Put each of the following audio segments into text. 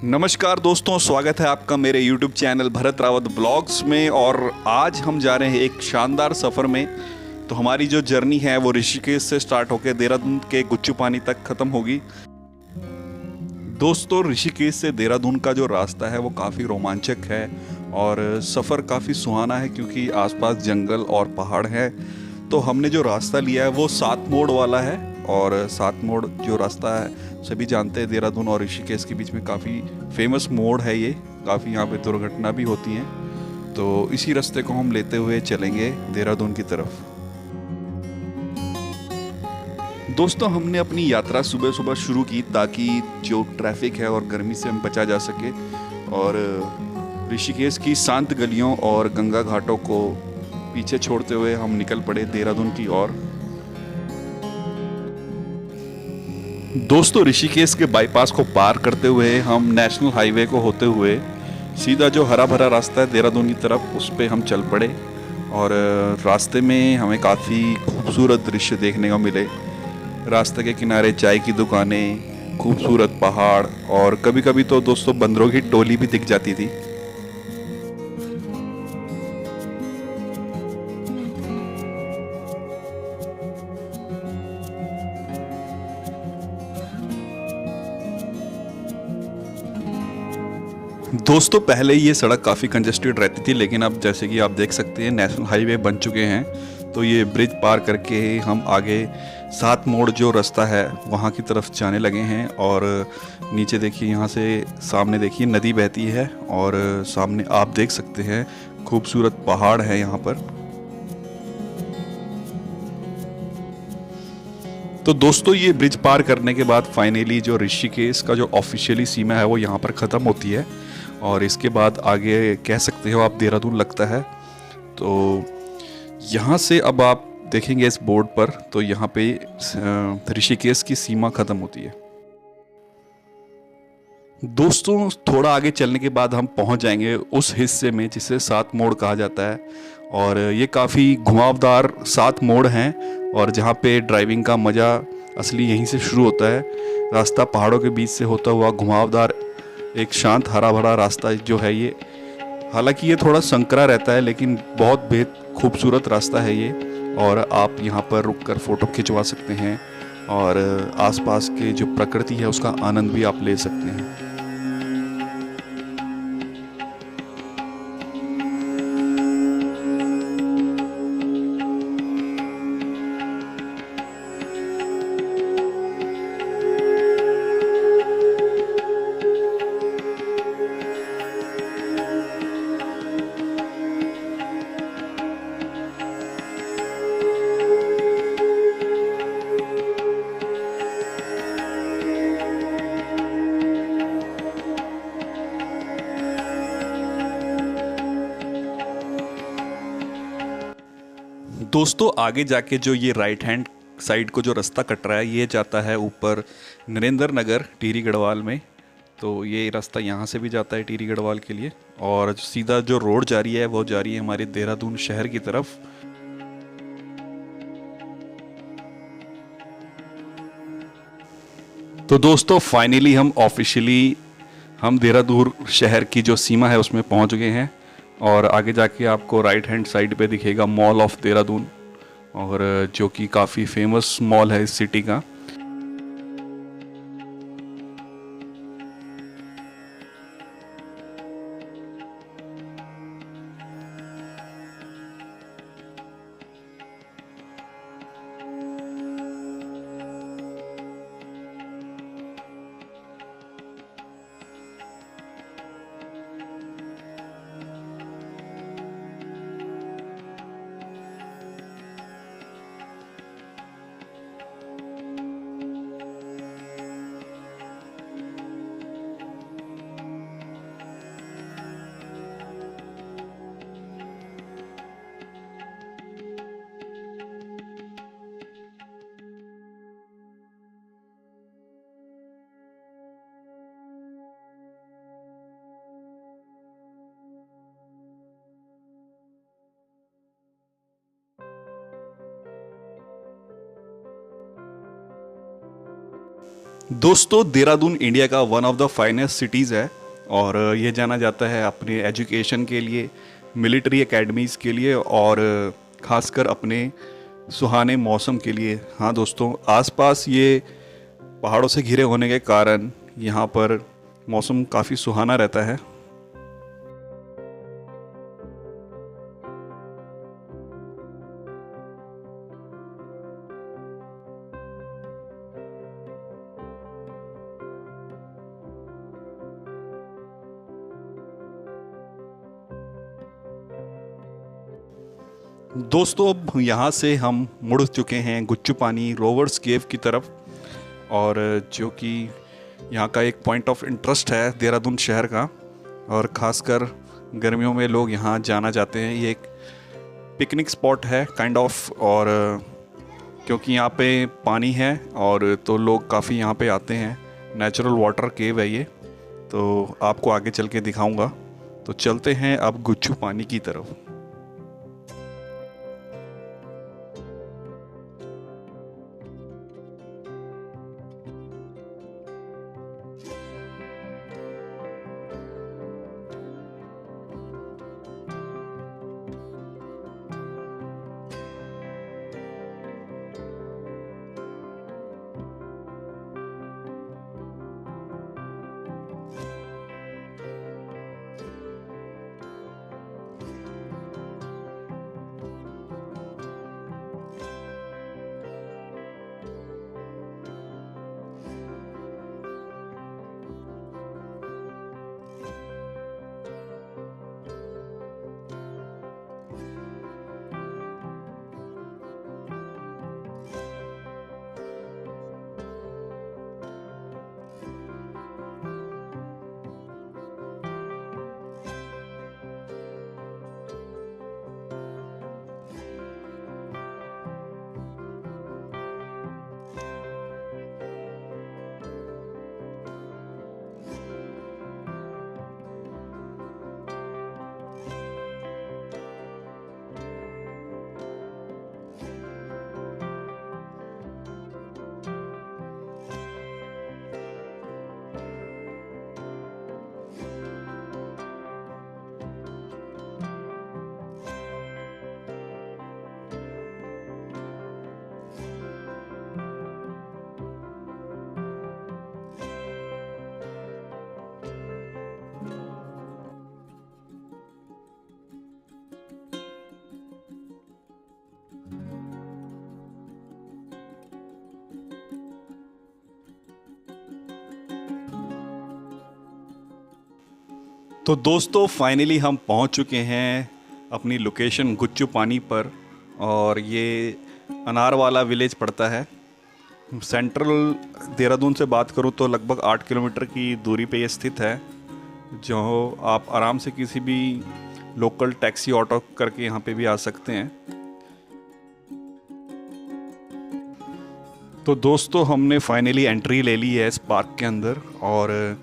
नमस्कार दोस्तों, स्वागत है आपका मेरे YouTube channel Bharat Rawat blogs में। और आज हम जा रहे हैं एक शानदार सफ़र में। तो हमारी जो जर्नी है वो ऋषिकेश से स्टार्ट होकर देहरादून के गुच्चू पानी तक ख़त्म होगी। दोस्तों, ऋषिकेश से देहरादून का जो रास्ता है वो काफ़ी रोमांचक है और सफ़र काफ़ी सुहाना है क्योंकि आसपास जंगल और पहाड़ हैं। तो हमने जो रास्ता लिया है वो 7 मोड़ वाला है। और 7 मोड़ जो रास्ता है सभी जानते हैं, देहरादून और ऋषिकेश के बीच में काफ़ी फेमस मोड़ है ये। काफ़ी यहाँ पे दुर्घटना भी होती हैं। तो इसी रास्ते को हम लेते हुए चलेंगे देहरादून की तरफ। दोस्तों, हमने अपनी यात्रा सुबह सुबह शुरू की ताकि जो ट्रैफिक है और गर्मी से हम बचा जा सके और ऋषिकेश की शांत गलियों और गंगा घाटों को पीछे छोड़ते हुए हम निकल पड़े देहरादून की ओर। दोस्तों, ऋषिकेश के बाईपास को पार करते हुए हम नेशनल हाईवे को होते हुए सीधा जो हरा भरा रास्ता है देहरादून की तरफ उस पे हम चल पड़े। और रास्ते में हमें काफ़ी खूबसूरत दृश्य देखने को मिले। रास्ते के किनारे चाय की दुकानें, खूबसूरत पहाड़ और कभी कभी तो दोस्तों बंदरों की टोली भी दिख जाती थी। दोस्तों, पहले ये सड़क काफ़ी कंजेस्टेड रहती थी, लेकिन अब जैसे कि आप देख सकते हैं नेशनल हाईवे बन चुके हैं। तो ये ब्रिज पार करके हम आगे 7 मोड़ जो रास्ता है वहाँ की तरफ जाने लगे हैं। और नीचे देखिए, यहाँ से सामने देखिए नदी बहती है और सामने आप देख सकते हैं खूबसूरत पहाड़ है यहाँ पर। तो दोस्तों, ये ब्रिज पार करने के बाद फाइनली जो ऋषिकेश का जो ऑफिशियली सीमा है वो यहाँ पर ख़त्म होती है और इसके बाद आगे कह सकते हो आप देहरादून लगता है। तो यहाँ से अब आप देखेंगे इस बोर्ड पर, तो यहाँ पे ऋषिकेश की सीमा ख़त्म होती है। दोस्तों, थोड़ा आगे चलने के बाद हम पहुँच जाएंगे उस हिस्से में जिसे 7 मोड़ कहा जाता है। और ये काफ़ी घुमावदार 7 मोड़ हैं और जहाँ पे ड्राइविंग का मज़ा असली यहीं से शुरू होता है। रास्ता पहाड़ों के बीच से होता हुआ घुमावदार एक शांत हरा भरा रास्ता जो है ये। हालांकि ये थोड़ा संकरा रहता है लेकिन बहुत बेहद खूबसूरत रास्ता है ये। और आप यहाँ पर रुककर फ़ोटो खिंचवा सकते हैं और आसपास के जो प्रकृति है उसका आनंद भी आप ले सकते हैं। दोस्तों, आगे जाके जो ये राइट हैंड साइड को जो रास्ता कट रहा है ये जाता है ऊपर नरेंद्र नगर टिहरी गढ़वाल में। तो ये रास्ता यहाँ से भी जाता है टिहरी गढ़वाल के लिए और सीधा जो रोड जा रही है वो जा रही है हमारे देहरादून शहर की तरफ। तो दोस्तों, फाइनली हम ऑफिशियली हम देहरादून शहर की जो सीमा है उसमें पहुँच गए हैं। और आगे जाके आपको राइट हैंड साइड पे दिखेगा मॉल ऑफ देहरादून, और जो कि काफ़ी फेमस मॉल है इस सिटी का। दोस्तों, देहरादून इंडिया का one of the finest cities है और ये जाना जाता है अपने एजुकेशन के लिए, मिलिट्री एकेडमीज़ के लिए और ख़ासकर अपने सुहाने मौसम के लिए। हाँ दोस्तों, आसपास ये पहाड़ों से घिरे होने के कारण यहाँ पर मौसम काफ़ी सुहाना रहता है। दोस्तों, अब यहाँ से हम मुड़ चुके हैं गुच्चू पानी रोवर्स केव की तरफ, और जो कि यहाँ का एक पॉइंट ऑफ इंटरेस्ट है देहरादून शहर का, और ख़ासकर गर्मियों में लोग यहाँ जाना चाहते हैं। ये एक पिकनिक स्पॉट है काइंड ऑफ, और क्योंकि यहाँ पे पानी है और तो लोग काफ़ी यहाँ पे आते हैं। नेचुरल वाटर केव है ये, तो आपको आगे चल के दिखाऊंगा। तो चलते हैं अब गुच्चू पानी की तरफ। तो दोस्तों, फाइनली हम पहुंच चुके हैं अपनी लोकेशन गुच्चू पानी पर, और ये अनारवाला विलेज पड़ता है। सेंट्रल देहरादून से बात करूं तो लगभग 8 किलोमीटर की दूरी पे ये स्थित है, जो आप आराम से किसी भी लोकल टैक्सी ऑटो करके यहाँ पे भी आ सकते हैं। तो दोस्तों, हमने फाइनली एंट्री ले ली है इस पार्क के अंदर, और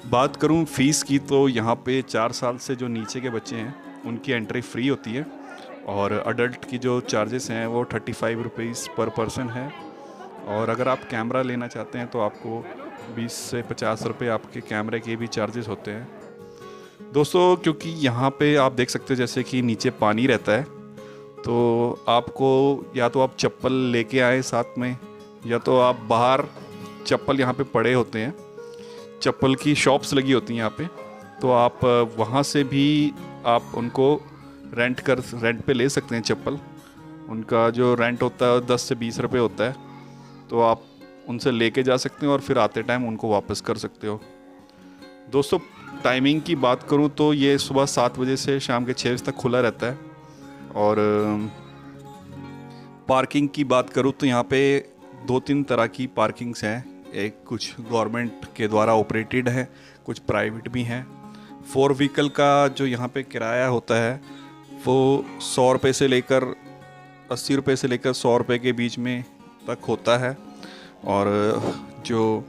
बात करूं फ़ीस की तो यहाँ पे 4 साल से जो नीचे के बच्चे हैं उनकी एंट्री फ्री होती है, और अडल्ट की जो चार्जेस हैं वो 35 रुपीज़ पर पर्सन है। और अगर आप कैमरा लेना चाहते हैं तो आपको 20 से 50 रुपये आपके कैमरे के भी चार्जेस होते हैं। दोस्तों, क्योंकि यहाँ पे आप देख सकते हो जैसे कि नीचे पानी रहता है, तो आपको या तो आप चप्पल लेके आए साथ में, या तो आप बाहर चप्पल यहाँ पे पड़े होते हैं, चप्पल की शॉप्स लगी होती हैं यहाँ पे, तो आप वहाँ से भी आप उनको रेंट पे ले सकते हैं चप्पल। उनका जो रेंट होता है 10 से 20 रुपये होता है, तो आप उनसे लेके जा सकते हैं और फिर आते टाइम उनको वापस कर सकते हो। दोस्तों, टाइमिंग की बात करूँ तो ये सुबह 7 बजे से शाम के 6 बजे तक खुला रहता है। और पार्किंग की बात करूँ तो यहाँ पे 2-3 तरह की पार्किंग्स हैं। एक कुछ गवर्नमेंट के द्वारा ऑपरेटेड है, कुछ प्राइवेट भी हैं। 4 व्हीकल का जो यहाँ पे किराया होता है वो 100 रुपये से लेकर 80 रुपये से लेकर 100 रुपये के बीच में तक होता है। और जो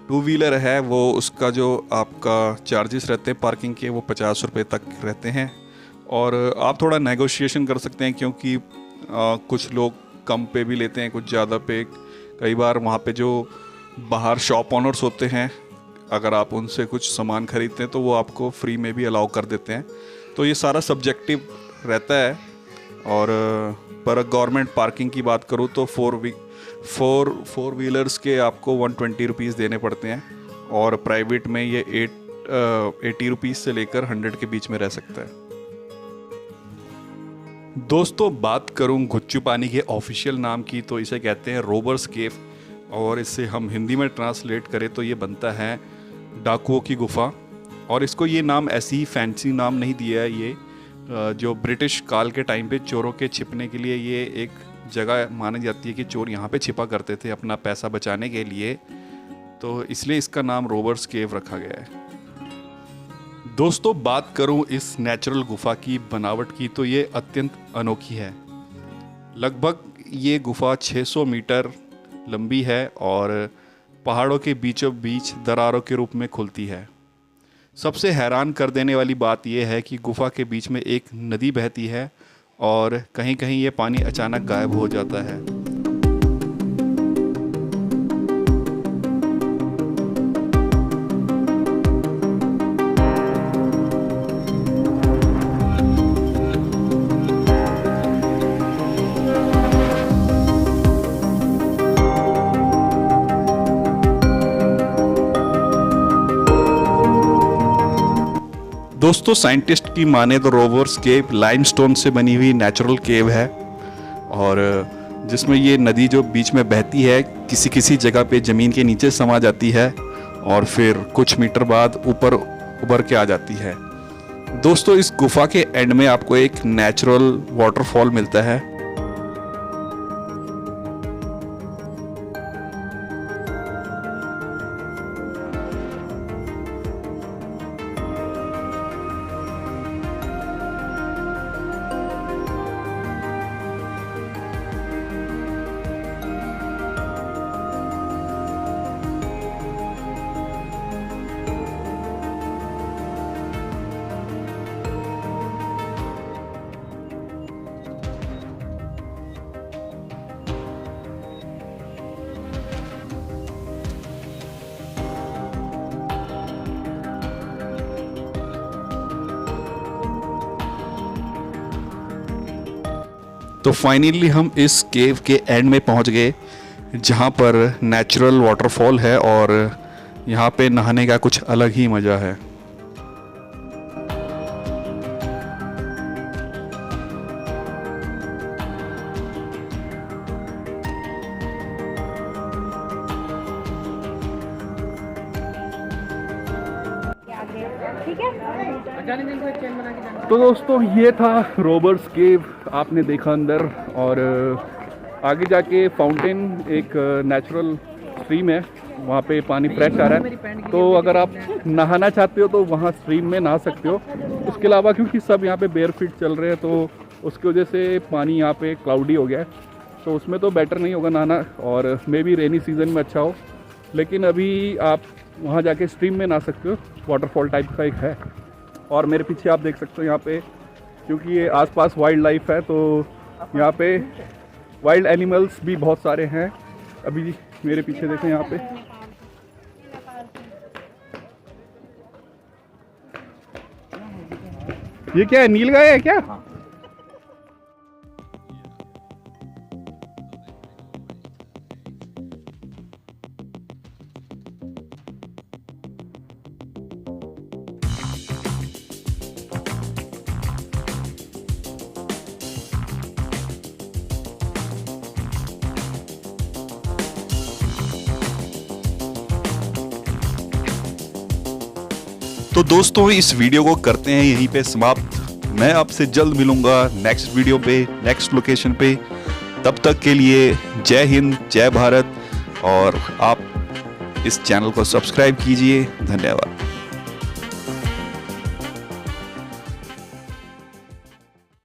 2 व्हीलर है वो उसका जो आपका चार्जेस रहते हैं पार्किंग के वो 50 रुपये तक रहते हैं। और आप थोड़ा नेगोशिएशन कर सकते हैं, क्योंकि कुछ लोग कम पे भी लेते हैं, कुछ ज़्यादा पे। कई बार वहाँ पे जो बाहर शॉप ओनर्स होते हैं, अगर आप उनसे कुछ सामान खरीदते हैं तो वो आपको फ्री में भी अलाउ कर देते हैं। तो ये सारा सब्जेक्टिव रहता है। और पर गवर्नमेंट पार्किंग की बात करूँ तो फोर व्हीलर्स के आपको 120 रुपीज़ देने पड़ते हैं, और प्राइवेट में ये 80 रुपीज़ से लेकर 100 के बीच में रह सकता है। दोस्तों, बात करूं गुच्चू पानी के ऑफिशियल नाम की तो इसे कहते हैं रोबर्स केव, और इससे हम हिंदी में ट्रांसलेट करें तो ये बनता है डाकुओं की गुफा। और इसको ये नाम ऐसी ही फैंसी नाम नहीं दिया है, ये जो ब्रिटिश काल के टाइम पे चोरों के छिपने के लिए ये एक जगह मानी जाती है कि चोर यहाँ पे छिपा करते थे अपना पैसा बचाने के लिए, तो इसलिए इसका नाम रोबर्स केव रखा गया है। दोस्तों, बात करूं इस नेचुरल गुफा की बनावट की तो ये अत्यंत अनोखी है। लगभग ये गुफा 600 मीटर लंबी है और पहाड़ों के बीचों बीच दरारों के रूप में खुलती है। सबसे हैरान कर देने वाली बात यह है कि गुफा के बीच में एक नदी बहती है और कहीं कहीं ये पानी अचानक गायब हो जाता है। दोस्तों, साइंटिस्ट की माने तो रोबर्स केव लाइमस्टोन से बनी हुई नेचुरल केव है, और जिसमें ये नदी जो बीच में बहती है किसी किसी जगह पे ज़मीन के नीचे समा जाती है और फिर कुछ मीटर बाद ऊपर उभर के आ जाती है। दोस्तों, इस गुफा के एंड में आपको एक नेचुरल वाटरफॉल मिलता है। तो फाइनली हम इस केव के एंड में पहुंच गए, जहां पर नेचुरल वाटरफॉल है और यहां पे नहाने का कुछ अलग ही मज़ा है। तो दोस्तों, ये था रोबर्स केव, आपने देखा अंदर, और आगे जाके फाउंटेन एक नेचुरल स्ट्रीम है, वहाँ पे पानी फ्रेश आ रहा है, तो अगर आप नहाना चाहते हो तो वहाँ स्ट्रीम में नहा सकते हो। उसके अलावा क्योंकि सब यहाँ पे बेयर फीट चल रहे हैं तो उसकी वजह से पानी यहाँ पे क्लाउडी हो गया है, तो उसमें तो बेटर नहीं होगा नहाना, और मे बी रेनी सीज़न में अच्छा हो। लेकिन अभी आप वहाँ जाके स्ट्रीम में नहा सकते हो, वाटरफॉल टाइप का एक है। और मेरे पीछे आप देख सकते हो यहाँ पे, क्योंकि ये आसपास वाइल्ड लाइफ है तो यहाँ पे वाइल्ड एनिमल्स भी बहुत सारे हैं। अभी मेरे पीछे देखें यहाँ पे, ये क्या है, नीलगाय है क्या? तो दोस्तों, इस वीडियो को करते हैं यहीं पे समाप्त। मैं आपसे जल्द मिलूंगा नेक्स्ट वीडियो पे, नेक्स्ट लोकेशन पे। तब तक के लिए जय हिंद, जय भारत, और आप इस चैनल को सब्सक्राइब कीजिए। धन्यवाद।